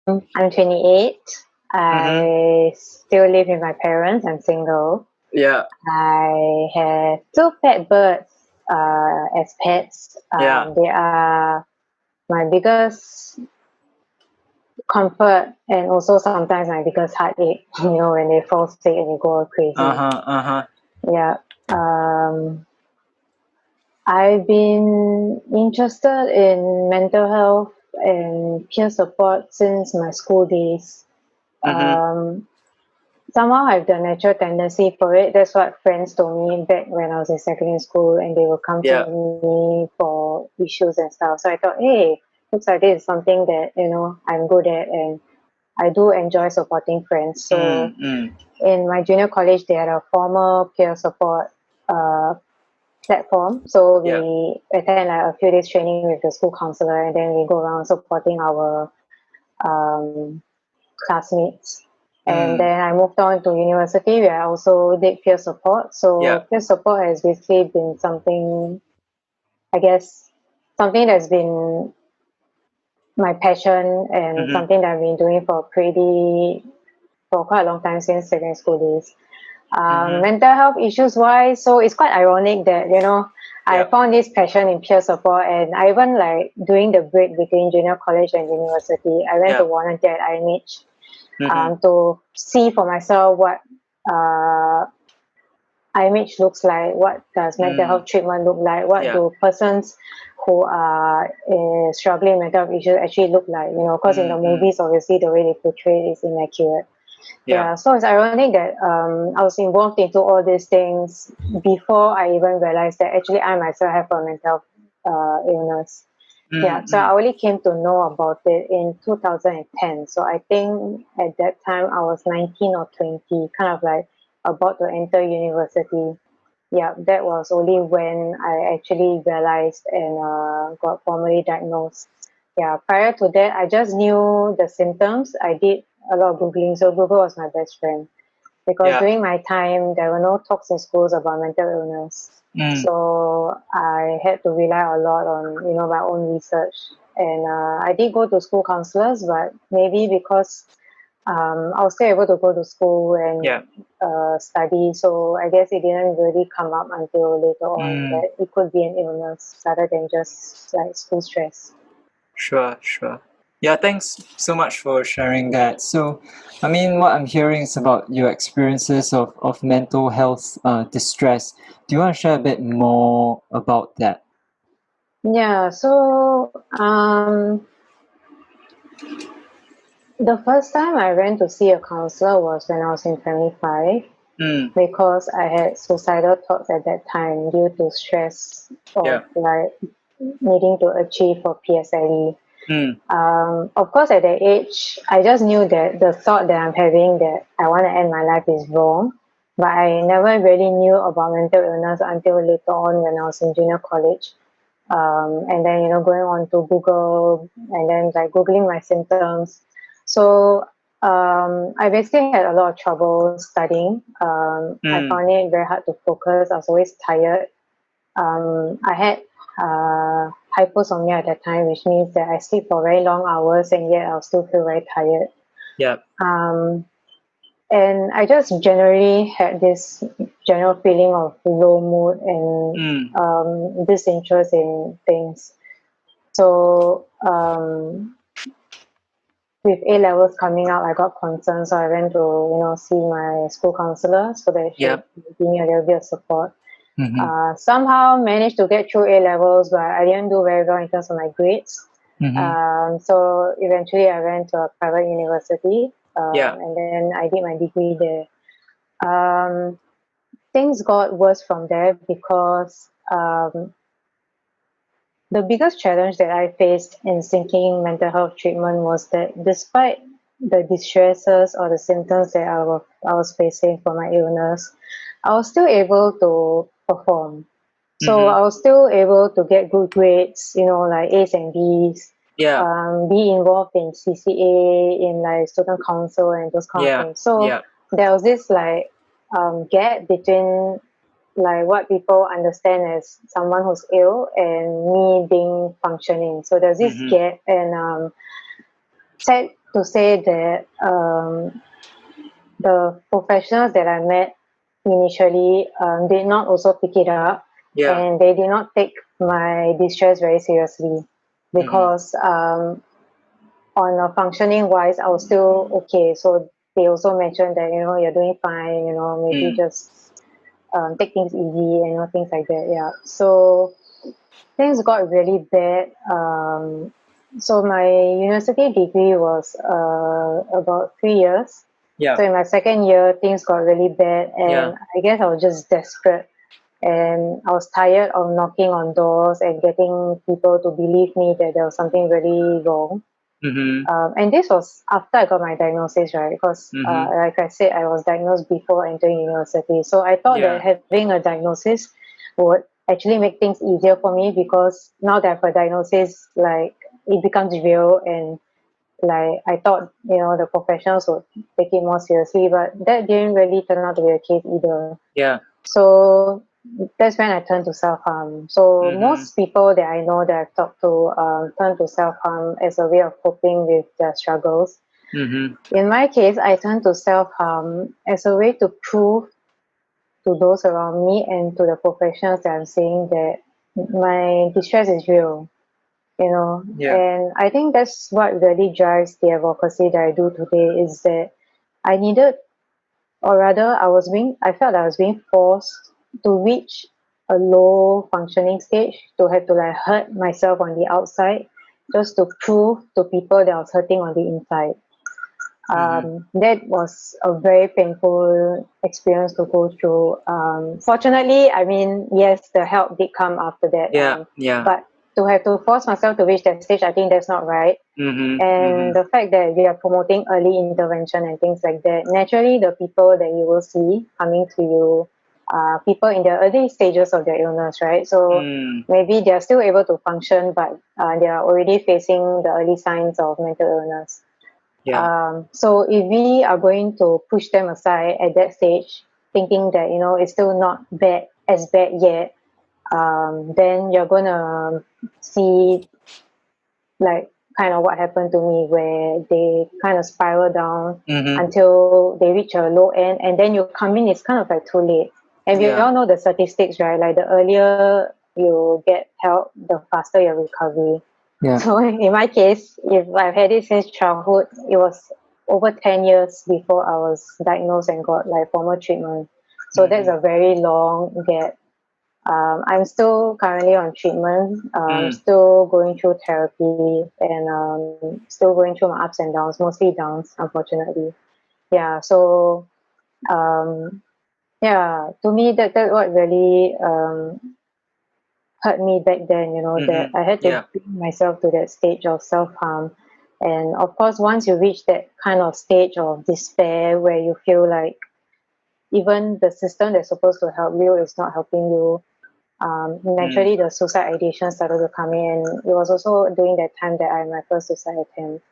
I'm 28. Mm-hmm. I still live with my parents. I'm single. Yeah. I have two pet birds as pets. Yeah. They are my biggest comfort and also sometimes my biggest heartache, when they fall sick and you go crazy. Uh-huh. Uh-huh. Yeah. Um, I've been interested in mental health and peer support since my school days. Mm-hmm. Um, Somehow I have the natural tendency for it. That's what friends told me back when I was in secondary school, and they would come to Yeah. me for issues and stuff. So I thought, hey, looks like this is something that I'm good at, and I do enjoy supporting friends. So Mm. in my junior college, they had a formal peer support uh, platform. So Yeah. we attend like a few days training with the school counselor, and then we go around supporting our um, classmates. And Mm. then I moved on to university where I also did peer support. Yeah. So peer support has basically been something, I guess, something that's been my passion and Mm-hmm. something that I've been doing for quite a long time since secondary school days. Mm-hmm. Mental health issues wise, so it's quite ironic that I Yeah. found this passion in peer support, and I even like during the break between junior college and university, I went to Yeah. volunteer at IMH Mm-hmm. to see for myself what uh, IMH looks like, what does mental Mm. health treatment look like, what Yeah. do persons who are struggling with mental health issues actually look like, because in the Mm. movies, obviously, the way they portray it is inaccurate. Yeah. Yeah, so it's ironic that I was involved into all these things before I even realized that actually I myself have a mental illness. Yeah, so I Mm. only came to know about it in 2010. So I think at that time I was 19 or 20, kind of like about to enter university. Yeah, that was only when I actually realized and got formally diagnosed. Yeah, prior to that, I just knew the symptoms. I did a lot of Googling, so Google was my best friend because Yeah. during my time there were no talks in schools about mental illness, Mm. so I had to rely a lot on my own research. And I did go to school counselors, but maybe because I was still able to go to school Yeah. and study, so I guess it didn't really come up until later on Mm. that it could be an illness rather than just like school stress. Sure, sure. Yeah, thanks so much for sharing that. So, I mean, what I'm hearing is about your experiences of mental health distress. Do you want to share a bit more about that? Yeah, so the first time I went to see a counselor was when I was in primary five Mm. because I had suicidal thoughts at that time due to stress Yeah. of like needing to achieve for PSLE. Mm. Of course, at that age, I just knew that the thought that I'm having that I want to end my life is wrong. But I never really knew about mental illness until later on when I was in junior college. And then going on to Google and then like googling my symptoms. So I basically had a lot of trouble studying. I Mm. found it very hard to focus. I was always tired. I had hyposomnia at that time, which means that I sleep for very long hours and yet I'll still feel very tired. Yeah. Um, and I just generally had this general feeling of low mood and Mm. disinterest in things. So with A levels coming out, I got concerned, so I went to see my school counselor so that she Yeah. would give me a little bit of support. Mm-hmm. Somehow managed to get through A levels, but I didn't do very well in terms of my grades. Mm-hmm. So eventually, I went to a private university, Yeah. and then I did my degree there. Um, Things got worse from there because the biggest challenge that I faced in seeking mental health treatment was that despite the distresses or the symptoms that I was facing for my illness, I was still able to perform. So Mm-hmm. I was still able to get good grades, like A's and B's, Yeah. be involved in CCA, in like student council and those kind of Yeah. things. So Yeah. there was this like gap between like what people understand as someone who's ill and me being functioning. So there's this Mm-hmm. gap, and sad to say that the professionals that I met initially did not also pick it up, Yeah. and they did not take my distress very seriously because on a functioning wise, I was still okay. So they also mentioned that you're doing fine. Maybe just take things easy and things like that. Yeah. So things got really bad. So my university degree was about 3 years. Yeah. So in my second year, things got really bad, and I guess I was just desperate. And I was tired of knocking on doors and getting people to believe me that there was something really wrong. And this was after I got my diagnosis, right? Because, like I said, I was diagnosed before entering university. So I thought that having a diagnosis would actually make things easier for me because now that I have a diagnosis, like it becomes real, and like I thought, the professionals would take it more seriously, but that didn't really turn out to be the case either. Yeah. So that's when I turned to self-harm. So most people that I know that I've talked to turn to self-harm as a way of coping with their struggles. In my case, I turned to self-harm as a way to prove to those around me and to the professionals that I'm seeing that my distress is real. Yeah. And I think that's what really drives the advocacy that I do today is that I needed, or rather I felt I was being forced to reach a low functioning stage, to have to like hurt myself on the outside just to prove to people that I was hurting on the inside. That was a very painful experience to go through. Fortunately, I mean, yes, the help did come after that. Yeah. But to have to force myself to reach that stage, I think that's not right. And the fact that we are promoting early intervention and things like that, naturally, the people that you will see coming to you are people in the early stages of their illness, right? So maybe they are still able to function, but they are already facing the early signs of mental illness. Yeah. So if we are going to push them aside at that stage, thinking that it's still not bad yet, then you're gonna see like kind of what happened to me, where they kind of spiral down until they reach a low end, and then you come in, it's kind of like too late. And we Yeah. all know the statistics, right? Like the earlier you get help, the faster your recovery. Yeah. So in my case, if I've had it since childhood, it was over 10 years before I was diagnosed and got like formal treatment. So that's a very long gap. I'm still currently on treatment, still going through therapy, and still going through my ups and downs, mostly downs, unfortunately. Yeah, so yeah, to me that what really hurt me back then, that I had to Yeah. bring myself to that stage of self-harm. And of course, once you reach that kind of stage of despair where you feel like even the system that's supposed to help you is not helping you, naturally the suicide ideation started to come in. It was also during that time that I had my first suicide attempt.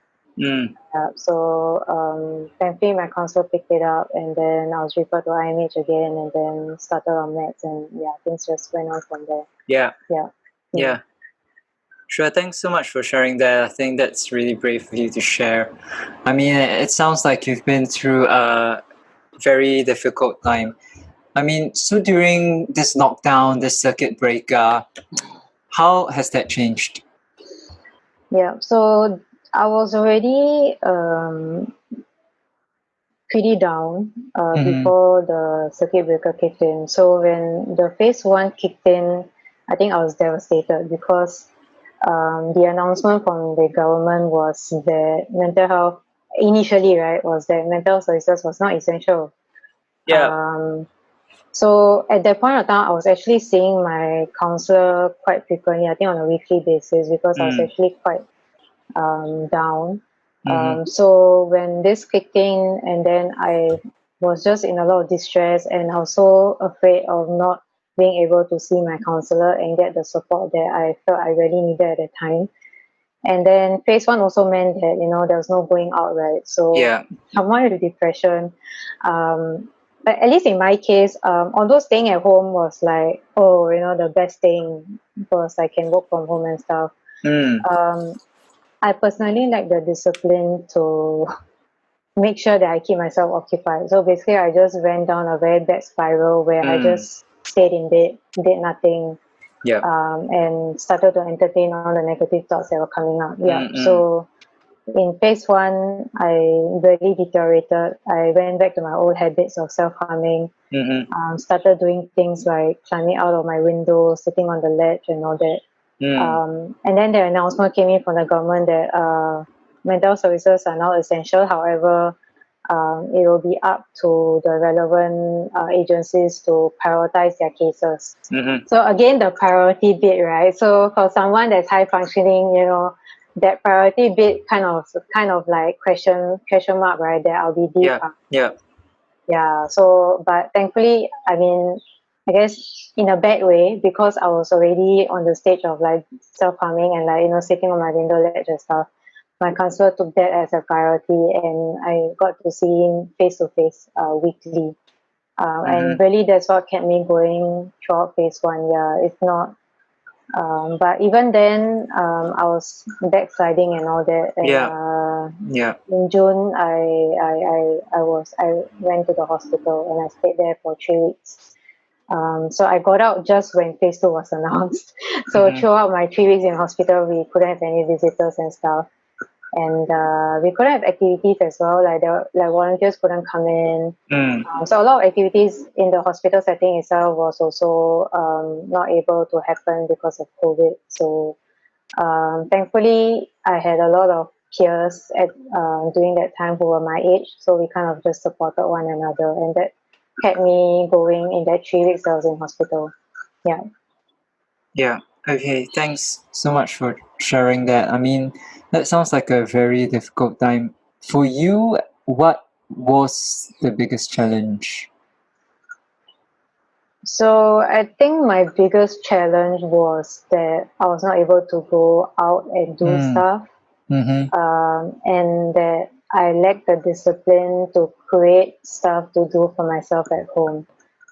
So thankfully my counselor picked it up, and then I was referred to IMH again, and then started on meds, and yeah, things just went on from there. Yeah. Yeah. Yeah. Sure, thanks so much for sharing that. I think that's really brave of you to share. I mean, it sounds like you've been through a very difficult time. I mean, so during this lockdown, this circuit breaker, how has that changed? Yeah, so I was already pretty down before the circuit breaker kicked in. So when the phase one kicked in, I think I was devastated because the announcement from the government was that mental health, initially, right, was that mental services was not essential. Yeah. So at that point of time, I was actually seeing my counselor quite frequently, I think on a weekly basis, because I was actually quite down. So when this kicked in, and then I was just in a lot of distress, and I was so afraid of not being able to see my counselor and get the support that I felt I really needed at the time. And then phase one also meant that there was no going out, right? So Yeah. someone with depression, but at least in my case, although staying at home was like, the best thing because I can work from home and stuff. I personally lack the discipline to make sure that I keep myself occupied. So basically, I just went down a very bad spiral where I just stayed in bed, did nothing, Yeah. and started to entertain all the negative thoughts that were coming up. Yeah. Mm-mm. So in phase one, I really deteriorated. I went back to my old habits of self-harming. Mm-hmm. Started doing things like climbing out of my window, sitting on the ledge, and all that. And then the announcement came in from the government that mental services are now essential. However, it will be up to the relevant agencies to prioritize their cases. Mm-hmm. So again, the priority bit, right? So for someone that's high functioning, that priority bit kind of like question mark, right? That I'll be deep. Yeah. Yeah. Yeah. So, but thankfully, I mean, I guess in a bad way because I was already on the stage of like self harming and like sitting on my window ledge and stuff. My counselor took that as a priority, and I got to see him face to face weekly. And Mm-hmm. really, that's what kept me going throughout phase one. Yeah, if not, but even then, I was backsliding and all that. And Yeah. Yeah. in June, I went to the hospital and I stayed there for 3 weeks. So I got out just when phase two was announced. So Mm-hmm. throughout my 3 weeks in hospital, we couldn't have any visitors and stuff, and we couldn't have activities as well. Like volunteers couldn't come in. So a lot of activities in the hospital setting itself was also not able to happen because of COVID. So thankfully, I had a lot of peers at during that time who were my age, so we kind of just supported one another, and that kept me going in that 3 weeks I was in hospital. Yeah. Yeah. Okay. Thanks so much for sharing that. I mean, that sounds like a very difficult time for you. What was the biggest challenge? So I think my biggest challenge was that I was not able to go out and do stuff, Mm-hmm. and that I lacked the discipline to create stuff to do for myself at home.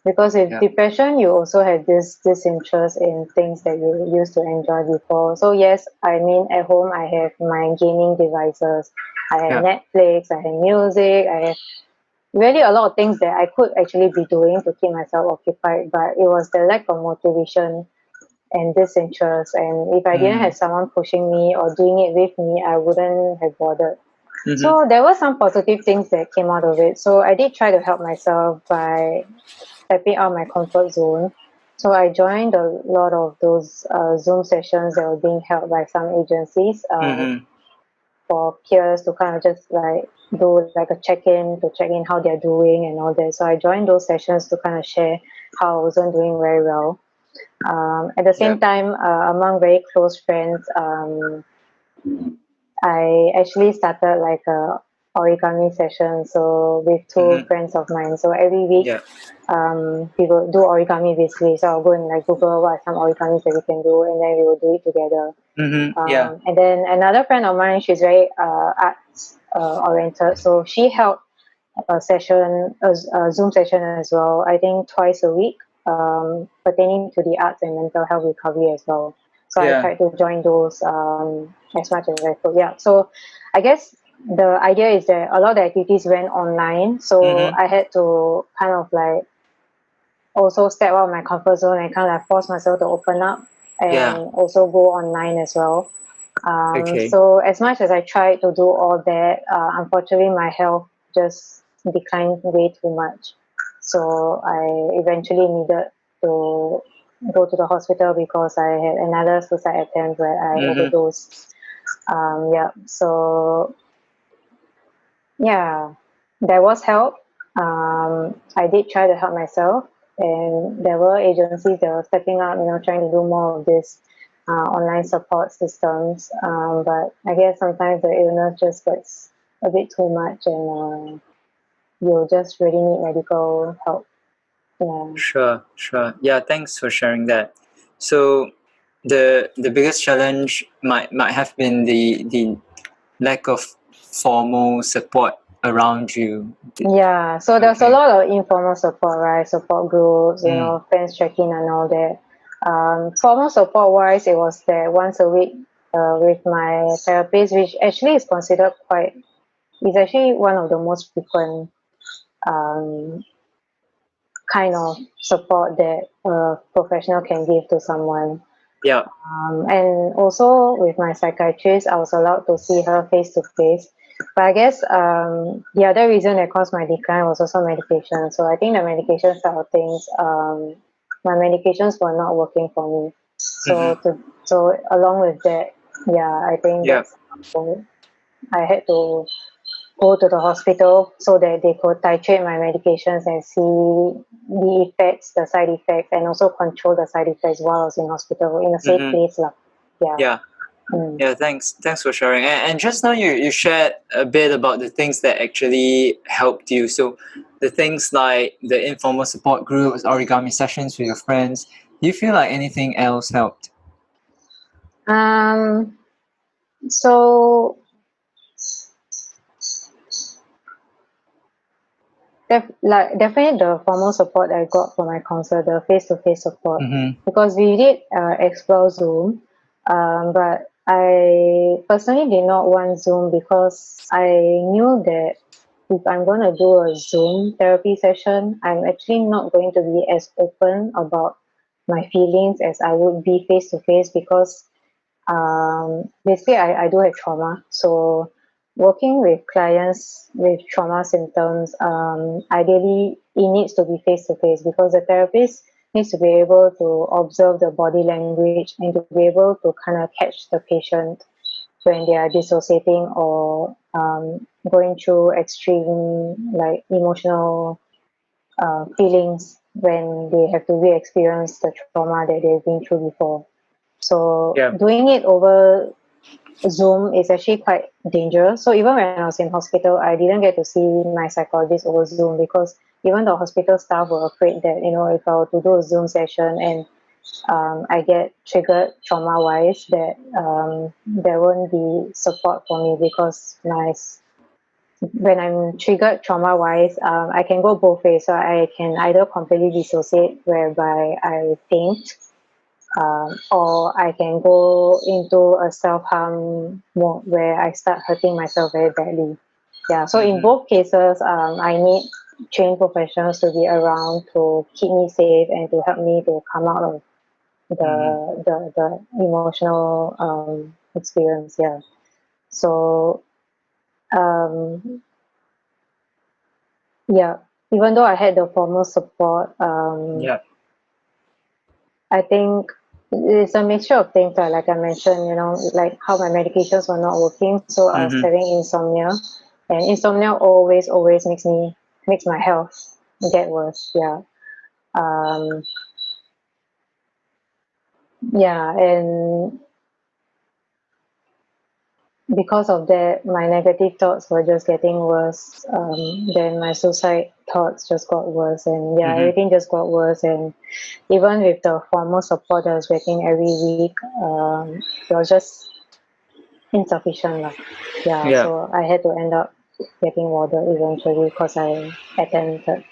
Because with Yeah. depression, you also have this disinterest in things that you used to enjoy before. So yes, I mean at home I have my gaming devices, I have Yeah. Netflix, I have music, I have really a lot of things that I could actually be doing to keep myself occupied, but it was the lack of motivation and disinterest. And if I didn't have someone pushing me or doing it with me, I wouldn't have bothered. Mm-hmm. So there were some positive things that came out of it. So I did try to help myself by stepping out of my comfort zone. So I joined a lot of those Zoom sessions that were being held by some agencies Mm-hmm. for peers to kind of just like do like a check-in to check in how they're doing and all that. So I joined those sessions to kind of share how I wasn't doing very well. At the Yeah. same time, among very close friends, I actually started like a origami session. So with two Mm-hmm. friends of mine. So every week, Yeah. we will do origami basically. So I'll go and like Google what are some origamis that we can do, and then we will do it together. Mm-hmm. Yeah. And then another friend of mine, she's very arts oriented. So she held a session, a Zoom session as well. I think twice a week, pertaining to the arts and mental health recovery as well. So I Yeah. tried to join those as much as I could. Yeah. So I guess the idea is that a lot of the activities went online. So Mm-hmm. I had to kind of like also step out of my comfort zone and kind of like force myself to open up Yeah. and also go online as well. Okay. So as much as I tried to do all that, unfortunately my health just declined way too much. So I eventually needed to go to the hospital because I had another suicide attempt where I Mm-hmm. overdosed. Yeah. So yeah, there was help. I did try to help myself, and there were agencies that were stepping up, trying to do more of this online support systems. But I guess sometimes the illness just gets a bit too much, and you just really need medical help. Yeah. Sure. Sure. Yeah. Thanks for sharing that. So, the biggest challenge might have been the lack of formal support around you. Yeah, so there's a Okay. lot of informal support, right? Support groups, friends check in and all that. Formal support wise, it was there once a week. with my therapist, which actually is considered quite, it's actually one of the most frequent um, kind of support that a professional can give to someone. Yeah. And also with my psychiatrist, I was allowed to see her face to face. But I guess the other reason that caused my decline was also medication. So I think the medication side of things, my medications were not working for me. Mm-hmm. So along with that, yeah, I think Yeah. that's how I had to go to the hospital so that they could titrate my medications and see the effects, the side effects, and also control the side effects while I was in hospital in a safe Mm-hmm. place lah. Yeah. Yeah. Mm. Yeah, thanks for sharing. And just now you shared a bit about the things that actually helped you. So the things like the informal support groups, origami sessions with your friends. Do you feel like anything else helped? Um. So definitely the formal support I got from my counselor, the face-to-face support, Mm-hmm. because we did explore Zoom, but I personally did not want Zoom because I knew that if I'm going to do a Zoom therapy session, I'm actually not going to be as open about my feelings as I would be face to face because basically I do have trauma. So working with clients with trauma symptoms, ideally it needs to be face to face because the therapist needs to be able to observe the body language and to be able to kind of catch the patient when they are dissociating or going through extreme like emotional feelings when they have to re-experience the trauma that they've been through before. So Yeah. doing it over Zoom is actually quite dangerous. So even when I was in hospital, I didn't get to see my psychologist over Zoom because even the hospital staff were afraid that, you know, if I were to do a Zoom session and I get triggered trauma wise, that there won't be support for me because when I'm triggered trauma wise, I can go both ways. So I can either completely dissociate, whereby I faint, or I can go into a self harm mode where I start hurting myself very badly. Yeah, so in Mm-hmm. both cases, I need trained professionals to be around to keep me safe and to help me to come out of Mm-hmm. the emotional experience. Yeah. So um, yeah, even though I had the formal support, Yeah. I think it's a mixture of things like I mentioned, you know, like how my medications were not working, so I was Mm-hmm. having insomnia, and insomnia always makes my health get worse. Yeah. um yeah, and because of that my negative thoughts were just getting worse. Then my suicide thoughts just got worse, and yeah, Mm-hmm. everything just got worse. And even with the formal support I was getting every week, it was just insufficient lah. Yeah, Yeah. so I had to end up getting warded eventually because I attempted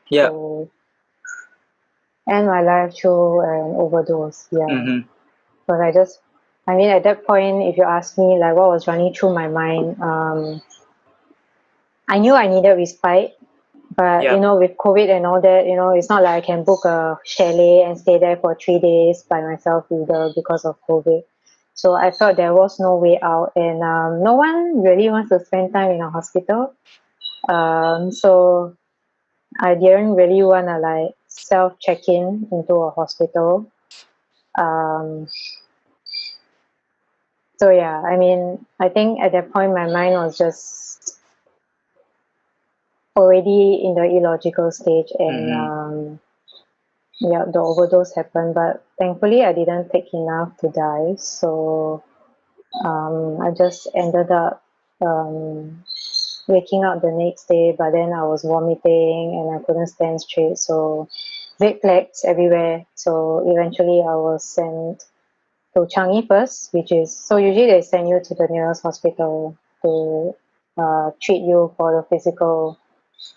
Yeah. to end my life through an overdose. Yeah, Mm-hmm. but I mean, at that point, if you ask me like what was running through my mind, I knew I needed respite. But Yeah. you know, with COVID and all that, you know, it's not like I can book a chalet and stay there for 3 days by myself either because of COVID. So I felt there was no way out, and no one really wants to spend time in a hospital. So I didn't really want to like self check in into a hospital. Um, so yeah, I mean, I think at that point my mind was just already in the illogical stage, and Mm-hmm. yeah, the overdose happened, but thankfully I didn't take enough to die. So I just ended up waking up the next day, but then I was vomiting and I couldn't stand straight. So red flags everywhere. So eventually I was sent to Changi first, which is, so usually they send you to the nearest hospital to treat you for the physical.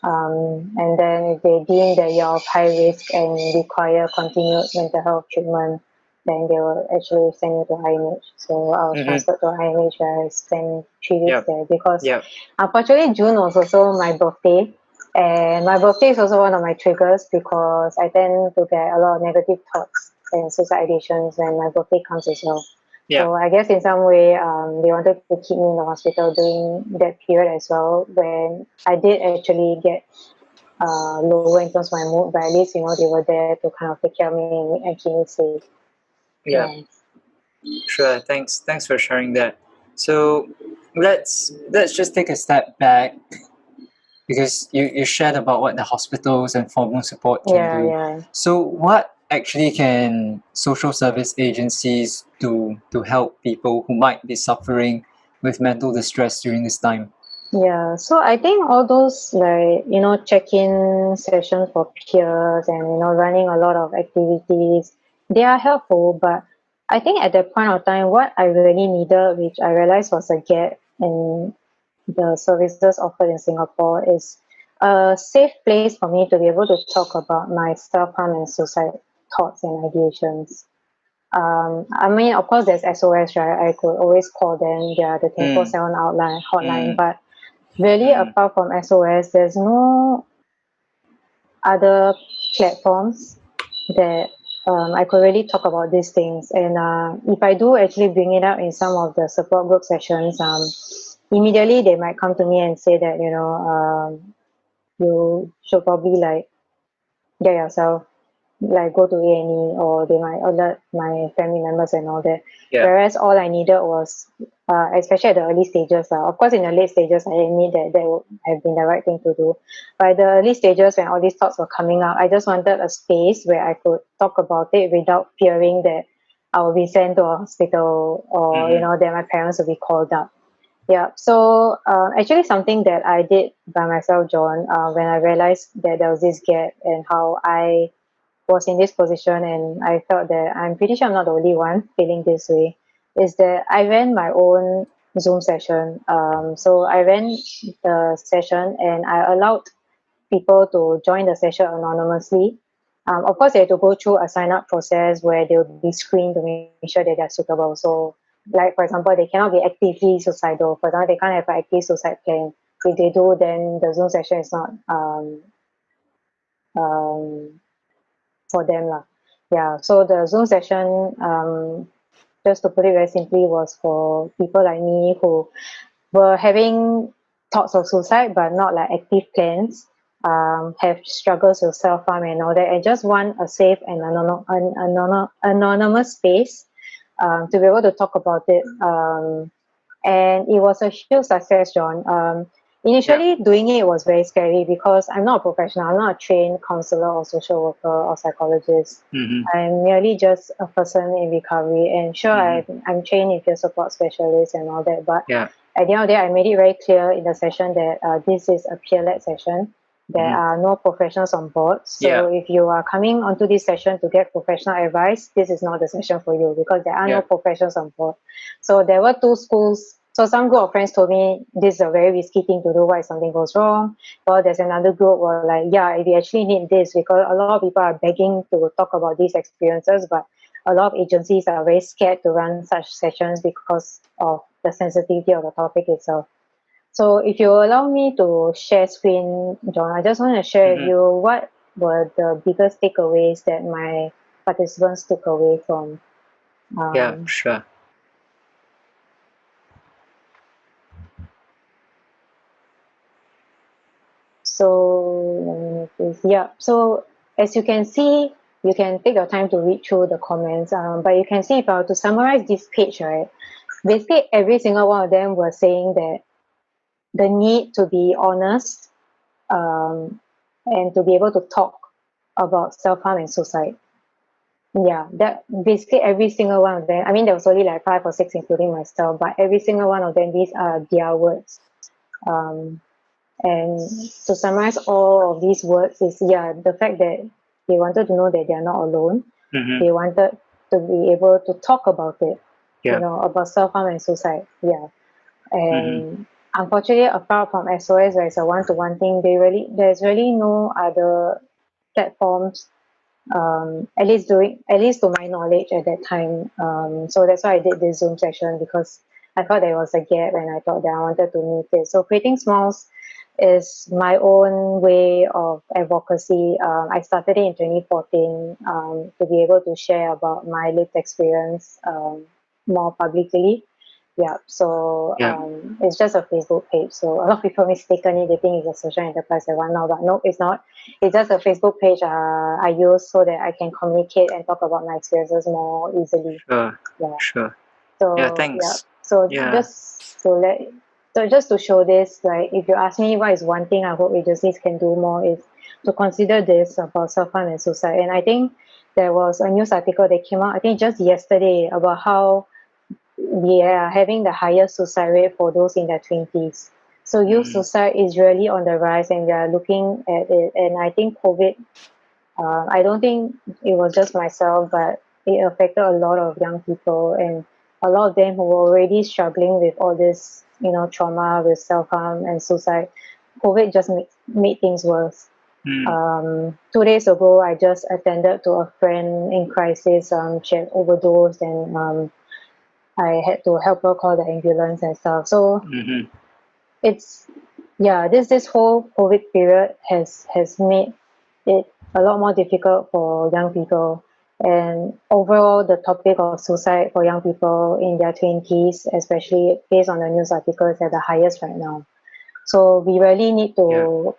And then if they deem that you're of high risk and require continued mental health treatment, then they will actually send you to IMH. So I was transferred to IMH, where I spent 3 weeks Yep. there because Yep. unfortunately June was also my birthday. And my birthday is also one of my triggers because I tend to get a lot of negative thoughts and suicide ideations when my birthday comes as well. Yeah. So I guess in some way, they wanted to keep me in the hospital during that period as well, when I did actually get lower in terms of my mood, but at least they were there to kind of take care of me and keep me safe. Yeah. Yeah. Sure. Thanks for sharing that. So let's just take a step back, because you shared about what the hospitals and formal support can Yeah, do. yeah. So what actually can social service agencies do to help people who might be suffering with mental distress during this time? Yeah, so I think all those like check-in sessions for peers and running a lot of activities, they are helpful. But I think at that point of time, what I really needed, which I realized was a gap in the services offered in Singapore, is a safe place for me to be able to talk about my self-harm and suicide thoughts and ideations. I mean, of course, there's SOS, right? I could always call them. They are the 24/7 outline hotline, Mm, but really, mm, apart from SOS, there's no other platforms that I could really talk about these things. And if I do actually bring it up in some of the support group sessions, immediately they might come to me and say that, you should probably like get yourself like go to A&E, or they might alert my family members and all that. yeah. Whereas all I needed was, especially at the early stages, of course in the late stages, I admit that that would have been the right thing to do. But at the early stages, when all these thoughts were coming up, I just wanted a space where I could talk about it without fearing that I will be sent to a hospital, or that my parents will be called up. Yeah, so actually something that I did by myself, John, when I realized that there was this gap and how I was in this position, and I felt that I'm pretty sure I'm not the only one feeling this way, is that I ran my own Zoom session. So I ran the session and I allowed people to join the session anonymously. Of course, they have to go through a sign up process where they'll be screened to make sure that they're suitable. So, like for example, they cannot be actively suicidal. For example, they can't have an active suicide plan. If they do, then the Zoom session is not um, for them lah. Yeah, so the Zoom session, just to put it very simply, was for people like me who were having thoughts of suicide but not like active plans, have struggles with self-harm and all that, and just want a safe and anonymous space to be able to talk about it. And it was a huge success, John. Initially, doing it was very scary because I'm not a professional. I'm not a trained counselor or social worker or psychologist. I'm merely just a person in recovery. And sure, I'm trained in peer support specialist and all that. But Yeah. at the end of the day, I made it very clear in the session that this is a peer-led session. There are no professionals on board. So Yeah. if you are coming onto this session to get professional advice, this is not the session for you because there are no Yeah. professionals on board. So there were two schools. So some group of friends told me this is a very risky thing to do. What if something goes wrong? Or there's another group where like, yeah, we actually need this because a lot of people are begging to talk about these experiences, but a lot of agencies are very scared to run such sessions because of the sensitivity of the topic itself. So if you allow me to share screen, John, I just want to share with you what were the biggest takeaways that my participants took away from. Yeah. Um, Sure. so let me make this. Yeah. So as you can see, you can take your time to read through the comments. But you can see if I were to summarize this page, right? Basically, every single one of them were saying that the need to be honest, and to be able to talk about self-harm and suicide. Yeah, that basically every single one of them. I mean, there was only like 5 or 6, including myself, but every single one of them, these are their words. Um, and to summarize all of these words is, yeah, the fact that they wanted to know that they are not alone. They wanted to be able to talk about it, Yeah. about self-harm and suicide. Yeah. And unfortunately, apart from SOS, where it's a one-to-one thing, there's really no other platforms at least to my knowledge at that time. So that's why I did this Zoom session, because I thought there was a gap and I thought that I wanted to meet it. So creating smiles is my own way of advocacy. I started it in 2014 to be able to share about my lived experience more publicly. Yeah, so Yeah. it's just a Facebook page. So a lot of people mistaken it. They think it's a social enterprise I run now, but no, it's not. It's just a Facebook page I use so that I can communicate and talk about my experiences more easily. Sure. Yeah. Sure. Yeah. So yeah. Thanks. So Yeah. just to show this, like if you ask me what is one thing I hope agencies can do more, is to consider this about self-harm and suicide. And I think there was a news article that came out, I think just yesterday, about how we are having the highest suicide rate for those in their 20s. So youth Mm. suicide is really on the rise, and we are looking at it. And I think COVID, I don't think it was just myself, but it affected a lot of young people, and a lot of them who were already struggling with all this, trauma with self-harm and suicide. COVID just made things worse. Mm. 2 days ago, I just attended to a friend in crisis. She had overdosed, and I had to help her call the ambulance and stuff. So Mm-hmm. it's yeah, this whole COVID period has made it a lot more difficult for young people. And overall, the topic of suicide for young people in their 20s, especially based on the news articles, are the highest right now. So we really need Yeah. to,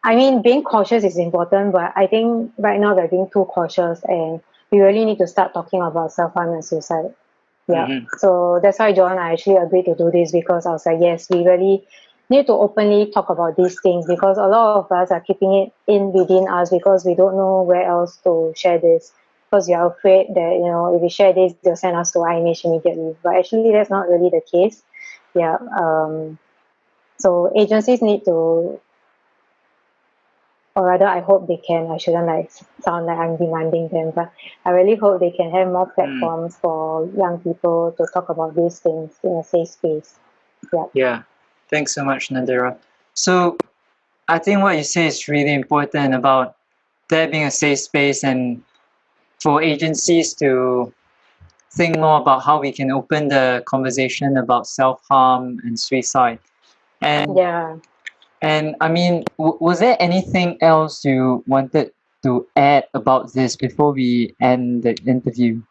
I mean, being cautious is important, but I think right now we're being too cautious, and we really need to start talking about self-harm and suicide. Yeah. Mm-hmm. So that's why John, I actually agreed to do this, because I was like, yes, we really need to openly talk about these things, because a lot of us are keeping it in within us because we don't know where else to share this. Because we are afraid that, if we share this, they'll send us to IMH immediately. But actually, that's not really the case. Yeah. So agencies need to, or rather, I hope they can. I shouldn't like sound like I'm demanding them, but I really hope they can have more Mm. platforms for young people to talk about these things in a safe space. Yeah. Yeah. Thanks so much, Nadera. So I think what you say is really important about there being a safe space and for agencies to think more about how we can open the conversation about self-harm and suicide. And Yeah. I mean, was there anything else you wanted to add about this before we end the interview?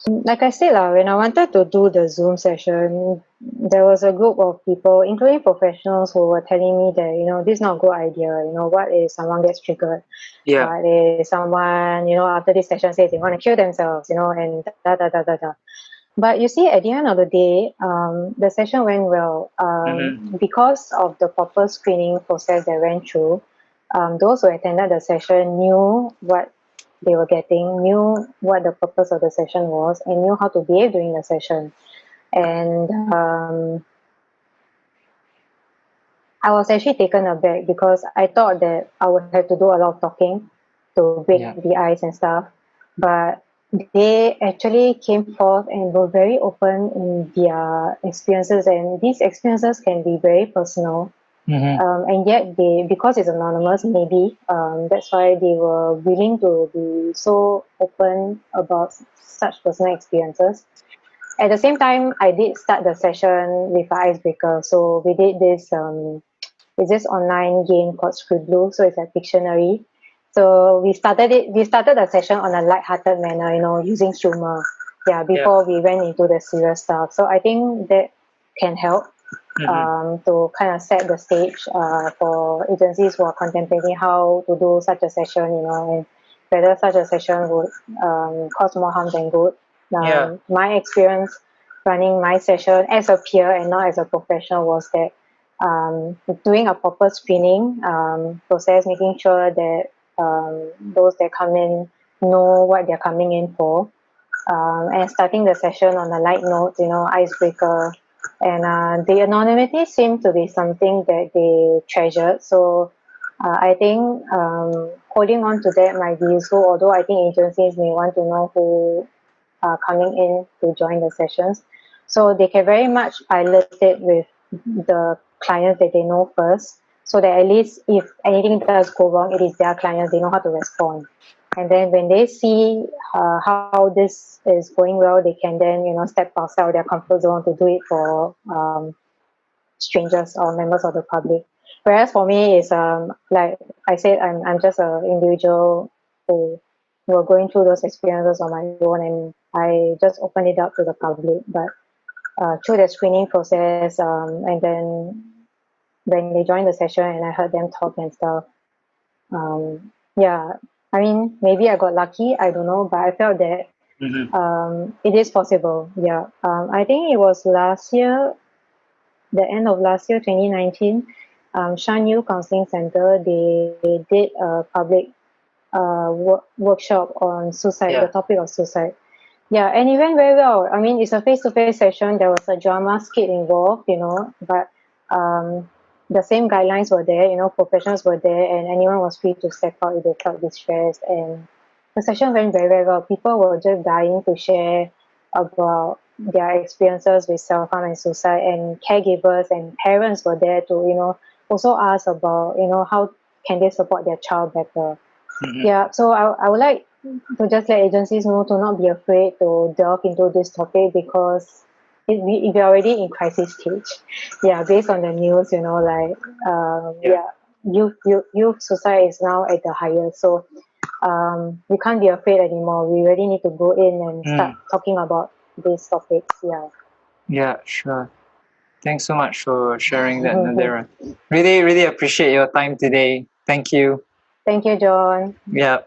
Like I said, when I wanted to do the Zoom session, there was a group of people, including professionals, who were telling me that, this is not a good idea. What if someone gets triggered? Yeah. What if someone, after this session says they want to kill themselves, and da da da da da. But you see, at the end of the day, the session went well, Mm-hmm. because of the proper screening process they went through. Those who attended the session knew what they were getting, knew what the purpose of the session was, and knew how to behave during the session. And I was actually taken aback, because I thought that I would have to do a lot of talking to break Yeah. the ice and stuff. But they actually came forth and were very open in their experiences, and these experiences can be very personal. Mm-hmm. And yet because it's anonymous, maybe that's why they were willing to be so open about such personal experiences. At the same time, I did start the session with an icebreaker. So we did this it's this online game called Scribblu, so it's like Pictionary. So we started the session on a light-hearted manner, using humor. Yeah, Yeah. before we went into the serious stuff. So I think that can help Mm-hmm. to kind of set the stage for agencies who are contemplating how to do such a session, and whether such a session would cause more harm than good. Yeah. My experience running my session as a peer and not as a professional was that doing a proper screening process, making sure that those that come in know what they're coming in for, and starting the session on a light note, icebreaker. And the anonymity seemed to be something that they treasured. So I think holding on to that might be useful, although I think agencies may want to know who are coming in to join the sessions. So they can very much pilot it with the clients that they know first. so that at least if anything does go wrong, it is their clients, they know how to respond. And then when they see how this is going well, they can then step outside of their comfort zone to do it for strangers or members of the public. Whereas for me, is like I said, I'm just an individual who were going through those experiences on my own, and I just opened it up to the public. But through the screening process, and then when they joined the session and I heard them talk and stuff, yeah, I mean, maybe I got lucky, I don't know, but I felt that it is possible. Yeah, I think it was last year, the end of last year, 2019, Shan Yu Counseling Center, they did a public workshop on suicide, the topic of suicide. Yeah, and it went very well. I mean, it's a face-to-face session. There was a drama skit involved, but the same guidelines were there. Professionals were there, and anyone was free to step out if they felt distressed. And the session went very, very well. People were just dying to share about their experiences with self-harm and suicide, and caregivers and parents were there to, also ask about, how can they support their child better. Yeah, so I would like to just let agencies know to not be afraid to delve into this topic, because if you're already in crisis stage, yeah, based on the news, like youth suicide is now at the highest. So we can't be afraid anymore. We really need to go in and start talking about these topics. Yeah. Yeah, sure. Thanks so much for sharing that, Nadera. Really, really appreciate your time today. Thank you. Thank you, John. Yeah.